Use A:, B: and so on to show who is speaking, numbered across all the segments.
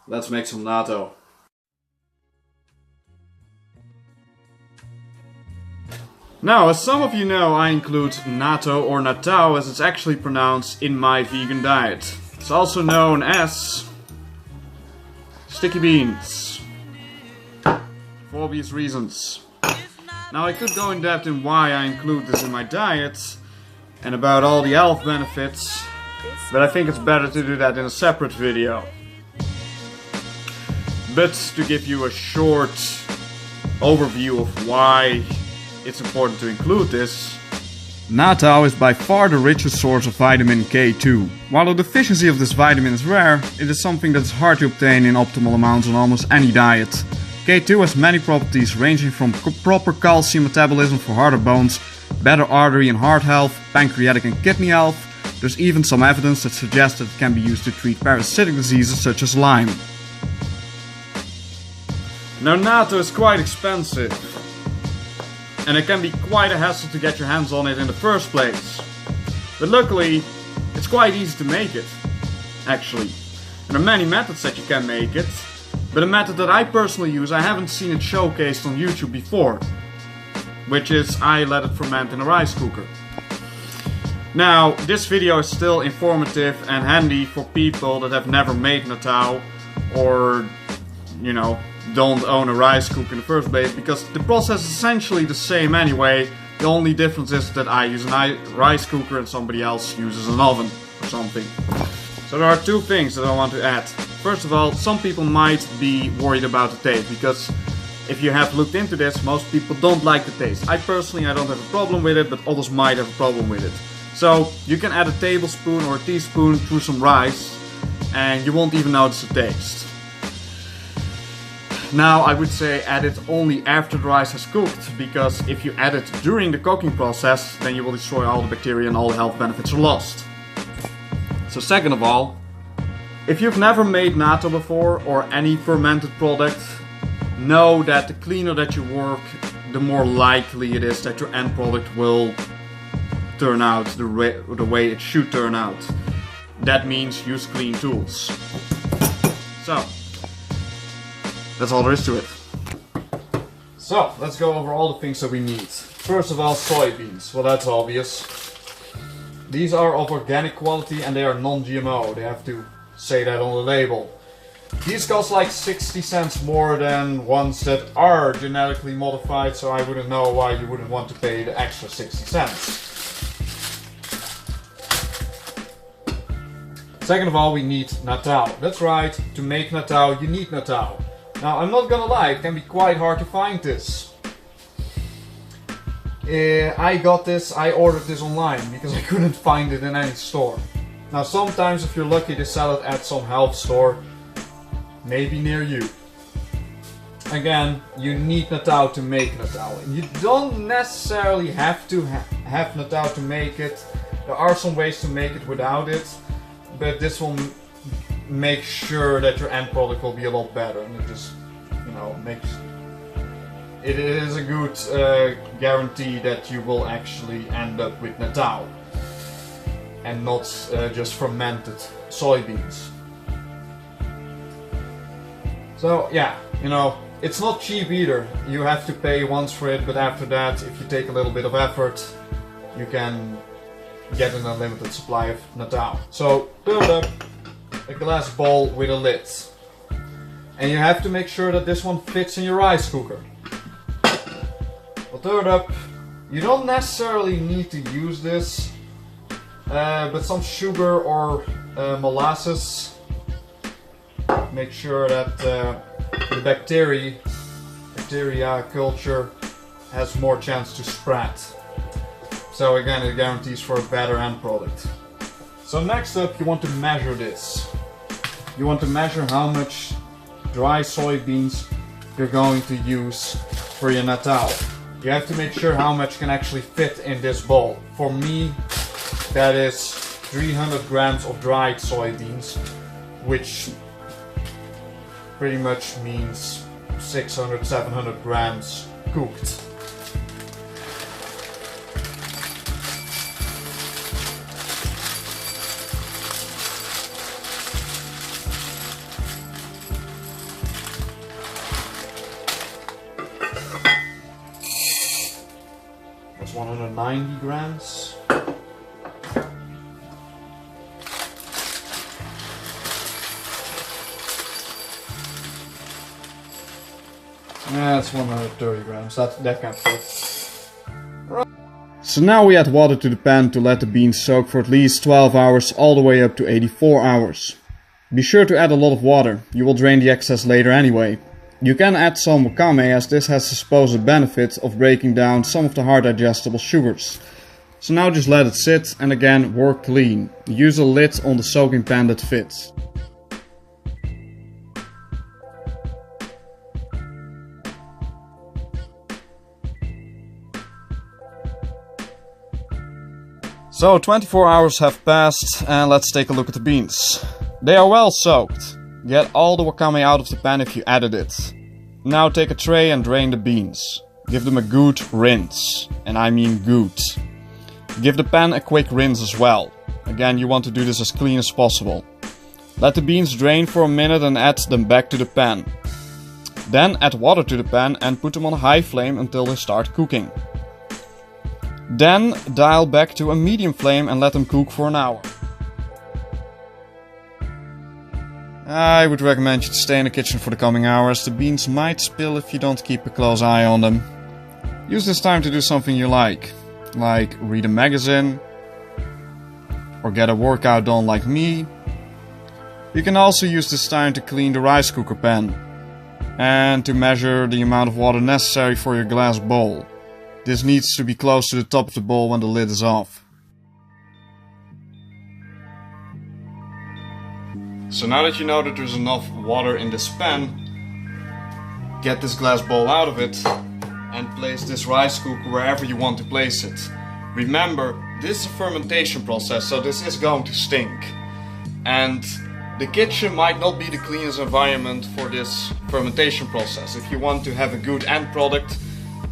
A: Let's make some natto. Now, as some of you know, I include natto or nattau as it's actually pronounced in my vegan diet. It's also known as sticky beans, for obvious reasons. Now, I could go in depth in why I include this in my diet and about all the health benefits, but I think it's better to do that in a separate video. But to give you a short overview of why it's important to include this, natto is by far the richest source of vitamin K2. While the deficiency of this vitamin is rare, it is something that is hard to obtain in optimal amounts on almost any diet. K2 has many properties ranging from proper calcium metabolism for heart and bones, better artery and heart health, pancreatic and kidney health. There's even some evidence that suggests that it can be used to treat parasitic diseases such as Lyme. Now, natto is quite expensive, and it can be quite a hassle to get your hands on it in the first place. But luckily, it's quite easy to make it, actually. And there are many methods that you can make it, but a method that I personally use, I haven't seen it showcased on YouTube before, which is I let it ferment in a rice cooker. Now, this video is still informative and handy for people that have never made natto or, you know, don't own a rice cooker in the first place, because the process is essentially the same anyway. The only difference is that I use a rice cooker and somebody else uses an oven or something. So there are two things that I want to add. First of all, some people might be worried about the taste, because if you have looked into this, most people don't like the taste. I don't have a problem with it, but others might have a problem with it. So you can add a tablespoon or a teaspoon through some rice and you won't even notice the taste. Now, I would say add it only after the rice has cooked, because if you add it during the cooking process, then you will destroy all the bacteria and all the health benefits are lost. So second of all, if you've never made natto before or any fermented product, know that the cleaner that you work, the more likely it is that your end product will turn out the way it should turn out. That means use clean tools. So, that's all there is to it. So, let's go over all the things that we need. First of all, soybeans. Well, that's obvious. These are of organic quality and they are non-GMO. They have to say that on the label. These cost like 60 cents more than ones that are genetically modified, so I wouldn't know why you wouldn't want to pay the extra 60 cents. Second of all, we need natto. That's right, to make natto you need natto. Now, I'm not gonna lie, it can be quite hard to find this. I ordered this online because I couldn't find it in any store. Now, sometimes if you're lucky, they sell it at some health store, maybe near you. Again, you need natto to make natto. You don't necessarily have to have natto to make it. There are some ways to make it without it, but this will make sure that your end product will be a lot better, and it just, you know, it is a good guarantee that you will actually end up with natto and not just fermented soybeans. So yeah, you know, it's not cheap either. You have to pay once for it, but after that, if you take a little bit of effort, you can get an unlimited supply of natto. So build up a glass bowl with a lid. And you have to make sure that this one fits in your rice cooker. Well, third up, you don't necessarily need to use this, but some sugar or molasses. Make sure that the bacteria culture has more chance to spread. So again, it guarantees for a better end product. So next up, you want to measure this. You want to measure how much dry soybeans you're going to use for your natto. You have to make sure how much can actually fit in this bowl. For me, that is 300 grams of dried soybeans, which pretty much means 600-700 grams cooked. 90 grams. Yeah, it's 130 grams, that can fit. So now we add water to the pan to let the beans soak for at least 12 hours, all the way up to 84 hours. Be sure to add a lot of water, you will drain the excess later anyway. You can add some wakame, as this has the supposed benefit of breaking down some of the hard digestible sugars. So now just let it sit, and again work clean. Use a lid on the soaking pan that fits. So 24 hours have passed, and let's take a look at the beans. They are well soaked. Get all the wakame out of the pan if you added it. Now take a tray and drain the beans. Give them a good rinse, and I mean good. Give the pan a quick rinse as well. Again, you want to do this as clean as possible. Let the beans drain for a minute and add them back to the pan. Then add water to the pan and put them on a high flame until they start cooking. Then dial back to a medium flame and let them cook for an hour. I would recommend you to stay in the kitchen for the coming hours. The beans might spill if you don't keep a close eye on them. Use this time to do something you like read a magazine, or get a workout done like me. You can also use this time to clean the rice cooker pan, and to measure the amount of water necessary for your glass bowl. This needs to be close to the top of the bowl when the lid is off. So now that you know that there's enough water in this pan, get this glass bowl out of it and place this rice cooker wherever you want to place it. Remember, this is a fermentation process, so this is going to stink. And the kitchen might not be the cleanest environment for this fermentation process. If you want to have a good end product,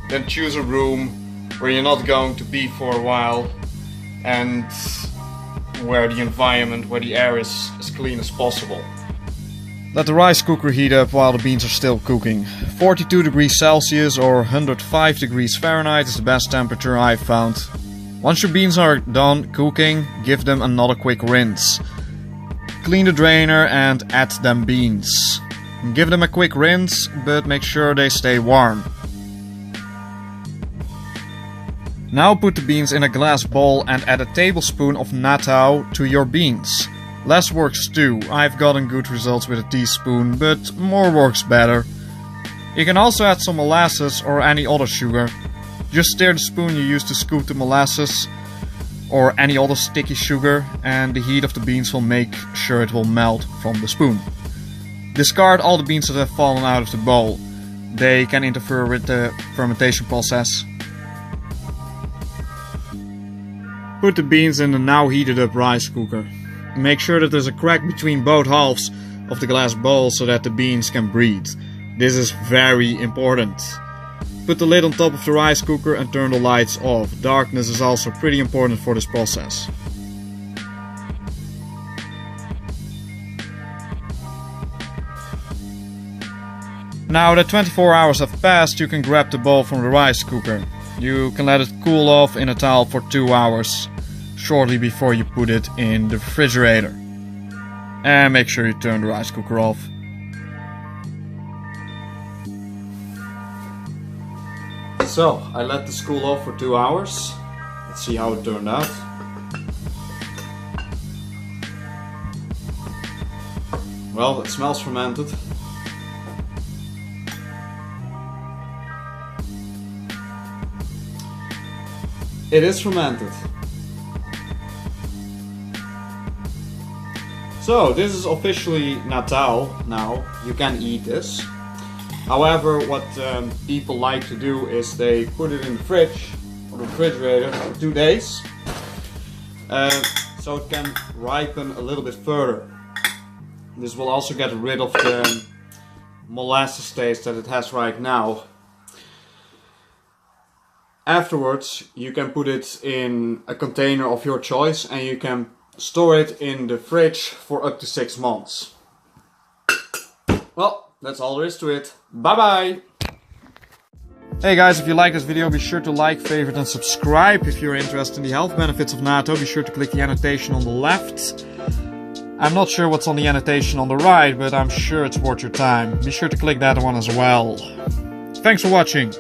A: then choose a room where you're not going to be for a while, and where the environment, where the air is as clean as possible. Let the rice cooker heat up while the beans are still cooking. 42 degrees Celsius or 105 degrees Fahrenheit is the best temperature I've found. Once your beans are done cooking, give them another quick rinse. Clean the drainer and add them beans. Give them a quick rinse, but make sure they stay warm. Now put the beans in a glass bowl and add a tablespoon of natto to your beans. Less works too. I've gotten good results with a teaspoon, but more works better. You can also add some molasses or any other sugar. Just stir the spoon you use to scoop the molasses or any other sticky sugar, and the heat of the beans will make sure it will melt from the spoon. Discard all the beans that have fallen out of the bowl. They can interfere with the fermentation process. Put the beans in the now heated up rice cooker. Make sure that there's a crack between both halves of the glass bowl so that the beans can breathe. This is very important. Put the lid on top of the rice cooker and turn the lights off. Darkness is also pretty important for this process. Now that 24 hours have passed, you can grab the bowl from the rice cooker. You can let it cool off in a towel for 2 hours, shortly before you put it in the refrigerator. And make sure you turn the rice cooker off. So, I let this cool off for 2 hours. Let's see how it turned out. Well, it smells fermented. It is fermented. So this is officially natto now. You can eat this. However, what people like to do is they put it in the fridge or the refrigerator for 2 days, so it can ripen a little bit further. This will also get rid of the molasses taste that it has right now. Afterwards, you can put it in a container of your choice and you can store it in the fridge for up to 6 months. Well, that's all there is to it. Bye bye! Hey guys, if you like this video, be sure to like, favorite and subscribe. If you're interested in the health benefits of natto, be sure to click the annotation on the left. I'm not sure what's on the annotation on the right, but I'm sure it's worth your time. Be sure to click that one as well. Thanks for watching.